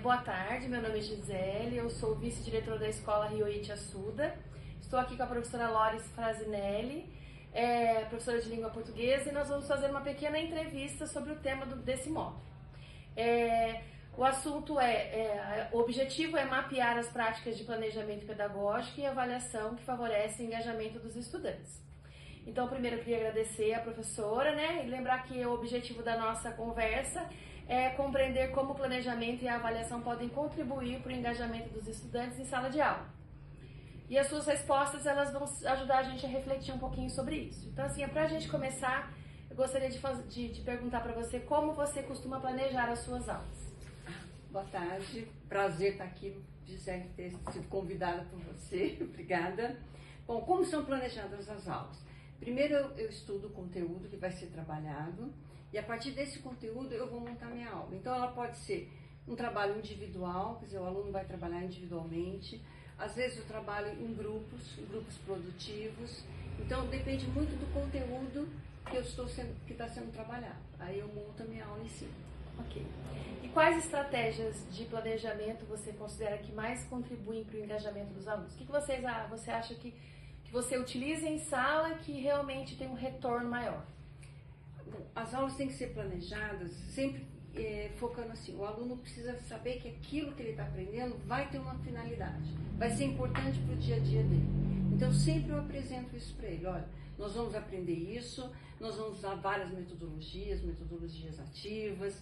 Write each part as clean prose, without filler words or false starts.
Boa tarde, meu nome é Gisele, eu sou vice-diretora da Escola Ryoichi Assuda. Estou aqui com a professora Loris Frasinelli, professora de língua portuguesa, e nós vamos fazer uma pequena entrevista sobre o tema desse módulo. O assunto o objetivo é mapear as práticas de planejamento pedagógico e avaliação que favorecem o engajamento dos estudantes. Então, primeiro eu queria agradecer a professora, e lembrar que o objetivo da nossa conversa é compreender como o planejamento e a avaliação podem contribuir para o engajamento dos estudantes em sala de aula. E as suas respostas, elas vão ajudar a gente a refletir um pouquinho sobre isso. Então, assim, para a gente começar, eu gostaria de perguntar para você como você costuma planejar as suas aulas. Boa tarde, prazer estar aqui, Gisele, ter sido convidada por você, obrigada. Bom, como são planejadas as aulas? Primeiro eu estudo o conteúdo que vai ser trabalhado e a partir desse conteúdo eu vou montar minha aula. Então ela pode ser um trabalho individual, quer dizer, o aluno vai trabalhar individualmente. Às vezes eu trabalho em grupos produtivos. Então depende muito do conteúdo que está sendo trabalhado. Aí eu monto a minha aula em si. Ok. E quais estratégias de planejamento você considera que mais contribuem para o engajamento dos alunos? O que você acha que você utiliza em sala que realmente tem um retorno maior? As aulas têm que ser planejadas sempre focando assim, o aluno precisa saber que aquilo que ele está aprendendo vai ter uma finalidade, vai ser importante para o dia a dia dele. Então sempre eu apresento isso para ele, olha, nós vamos aprender isso, nós vamos usar várias metodologias ativas,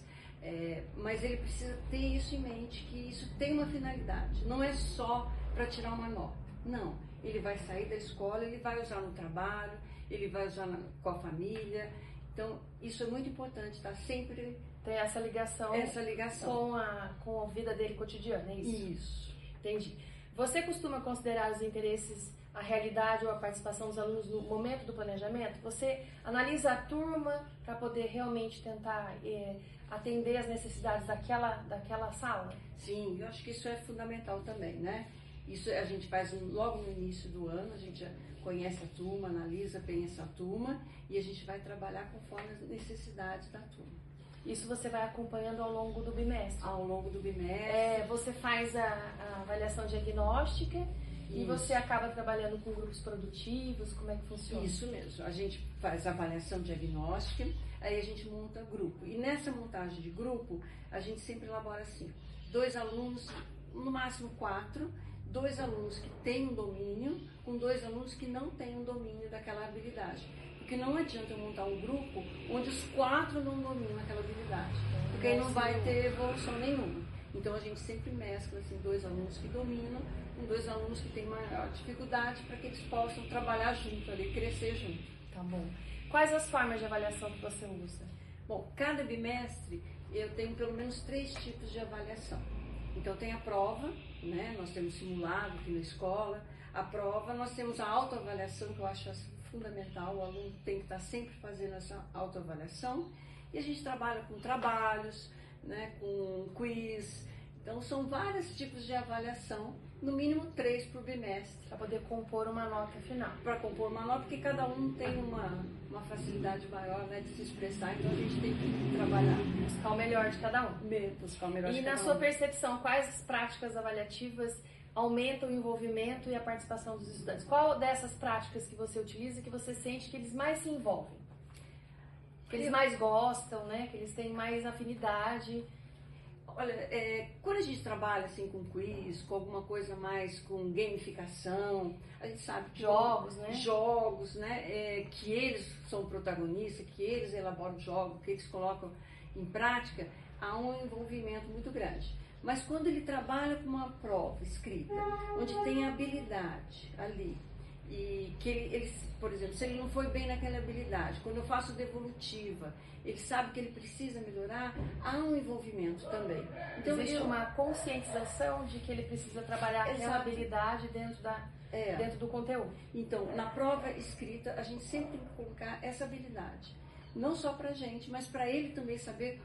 mas ele precisa ter isso em mente, que isso tem uma finalidade, não é só para tirar uma nota, não. Ele vai sair da escola, ele vai usar no trabalho, ele vai usar com a família. Então, isso é muito importante, tá? Sempre ter essa ligação com a vida dele cotidiana, é isso? Isso. Entendi. Você costuma considerar os interesses, a realidade ou a participação dos alunos no momento do planejamento? Você analisa a turma para poder realmente tentar atender as necessidades daquela sala? Sim, eu acho que isso é fundamental também, né? Isso a gente faz logo no início do ano, a gente já conhece a turma, analisa bem essa turma e a gente vai trabalhar conforme as necessidades da turma. Isso você vai acompanhando ao longo do bimestre? Ao longo do bimestre. Você faz a avaliação diagnóstica e você acaba trabalhando com grupos produtivos, como é que funciona? Isso mesmo, a gente faz a avaliação diagnóstica, aí a gente monta grupo. E nessa montagem de grupo, a gente sempre elabora assim, 2 alunos, no máximo 4, 2 alunos que têm um domínio, com 2 alunos que não têm um domínio daquela habilidade. Porque não adianta eu montar um grupo onde os 4 não dominam aquela habilidade, porque aí não vai ter evolução nenhuma. Então a gente sempre mescla assim, 2 alunos que dominam com 2 alunos que têm maior dificuldade para que eles possam trabalhar junto ali, crescer junto. Tá bom. Quais as formas de avaliação que você usa? Bom, cada bimestre eu tenho pelo menos 3 tipos de avaliação. Então tem a prova, né? Nós temos simulado aqui na escola, a prova, nós temos a autoavaliação, que eu acho fundamental, o aluno tem que estar sempre fazendo essa autoavaliação, e a gente trabalha com trabalhos, né? Com quiz, então são vários tipos de avaliação, no mínimo 3 por bimestre. Para poder compor uma nota final. Para compor uma nota, porque cada um tem uma facilidade maior, né, de se expressar, então a gente tem que trabalhar. Buscar o melhor de cada um. Buscar o melhor de cada um. E na sua percepção, quais as práticas avaliativas aumentam o envolvimento e a participação dos estudantes? Qual dessas práticas que você utiliza que você sente que eles mais se envolvem? Que eles mais gostam, né? Que eles têm mais afinidade? Olha, quando a gente trabalha assim com quiz, com alguma coisa mais com gamificação, a gente sabe que jogos, né? Que eles são protagonistas, que eles elaboram jogos, que eles colocam em prática, há um envolvimento muito grande. Mas quando ele trabalha com uma prova escrita, onde tem habilidade ali, e que ele, por exemplo, se ele não foi bem naquela habilidade, quando eu faço devolutiva, ele sabe que ele precisa melhorar, há um envolvimento também. Então existe uma conscientização de que ele precisa trabalhar aquela habilidade dentro do conteúdo. Então, na prova escrita, a gente sempre tem que colocar essa habilidade, não só para a gente, mas para ele também saber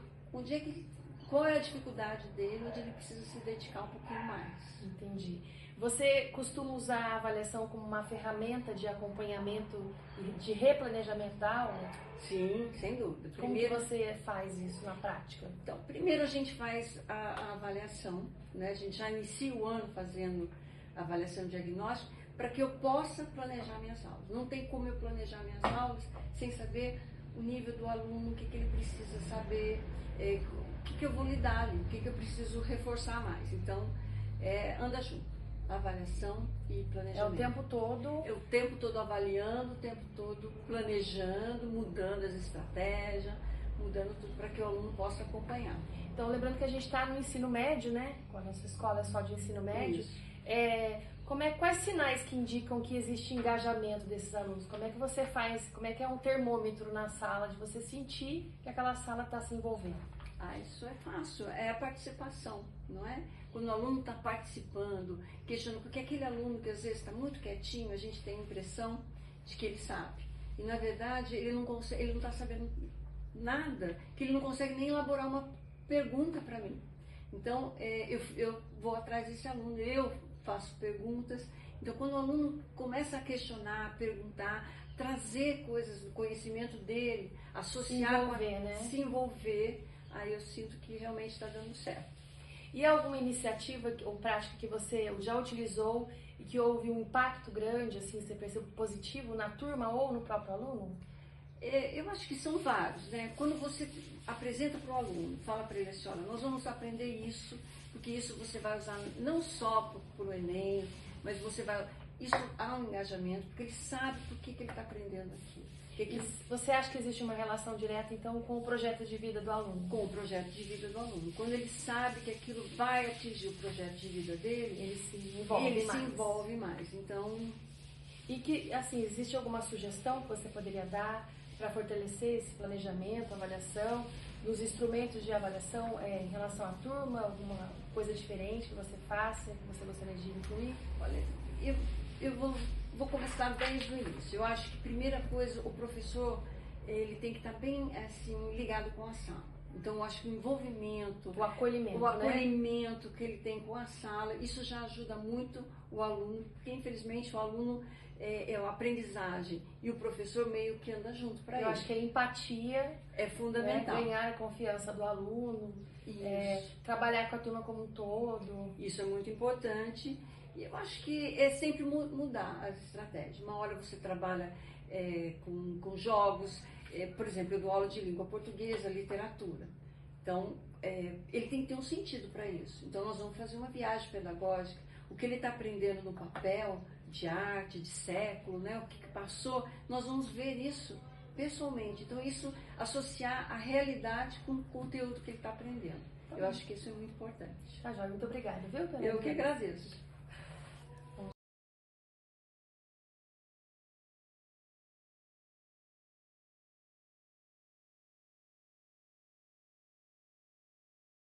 qual é a dificuldade dele, onde ele precisa se dedicar um pouquinho mais. Entendi. Você costuma usar a avaliação como uma ferramenta de acompanhamento e de replanejamento da aula? Sim, sem dúvida. Como que você faz isso na prática? Então, primeiro a gente faz a avaliação, né? A gente já inicia o ano fazendo a avaliação diagnóstica para que eu possa planejar minhas aulas. Não tem como eu planejar minhas aulas sem saber o nível do aluno, o que ele precisa saber, o que eu vou lidar ali, o que eu preciso reforçar mais. Então, anda junto. Avaliação e planejamento. É o tempo todo? É o tempo todo avaliando, o tempo todo planejando, mudando as estratégias, mudando tudo para que o aluno possa acompanhar. Então, lembrando que a gente está no ensino médio, né? Quando a nossa escola é só de ensino médio. Quais sinais que indicam que existe engajamento desses alunos? Como é que você faz, como é que é um termômetro na sala de você sentir que aquela sala está se envolvendo? Isso é fácil, é a participação, não é? Quando o aluno está participando, questionando, porque aquele aluno que às vezes está muito quietinho, a gente tem a impressão de que ele sabe. E na verdade ele não está sabendo nada, que ele não consegue nem elaborar uma pergunta para mim. Então eu vou atrás desse aluno, eu faço perguntas. Então quando o aluno começa a questionar, a perguntar, trazer coisas do conhecimento dele, associar, se envolver, aí eu sinto que realmente está dando certo. E alguma iniciativa ou prática que você já utilizou e que houve um impacto grande, assim, você percebeu positivo na turma ou no próprio aluno? Eu acho que são vários, né? Quando você apresenta para o aluno, fala para ele assim, olha, nós vamos aprender isso, porque isso você vai usar não só para o Enem, mas você vai... Isso há um engajamento, porque ele sabe por que ele está aprendendo aquilo. Você acha que existe uma relação direta, então, com o projeto de vida do aluno? Com o projeto de vida do aluno. Quando ele sabe que aquilo vai atingir o projeto de vida dele, ele se envolve mais. Então... E que, assim, existe alguma sugestão que você poderia dar para fortalecer esse planejamento, avaliação, nos instrumentos de avaliação em relação à turma, alguma coisa diferente que você faça, que você gostaria de incluir? Olha, eu vou começar desde o início. Eu acho que, primeira coisa, o professor ele tem que estar bem assim, ligado com a sala. Então, eu acho que o envolvimento, o acolhimento que ele tem com a sala, isso já ajuda muito o aluno, porque, infelizmente, o aluno é a aprendizagem e o professor meio que anda junto para ele. Eu acho que a empatia é fundamental. Ganhar a confiança do aluno, trabalhar com a turma como um todo. Isso é muito importante. E eu acho que é sempre mudar as estratégias. Uma hora você trabalha com jogos, por exemplo, eu dou aula de língua portuguesa, literatura. Então, ele tem que ter um sentido para isso. Então, nós vamos fazer uma viagem pedagógica. O que ele está aprendendo no papel, de arte, de século, né? O que passou, nós vamos ver isso pessoalmente. Então, isso associar a realidade com o conteúdo que ele está aprendendo. Eu acho que isso é muito importante. Tá, Jóia, muito obrigada, viu? Eu que agradeço.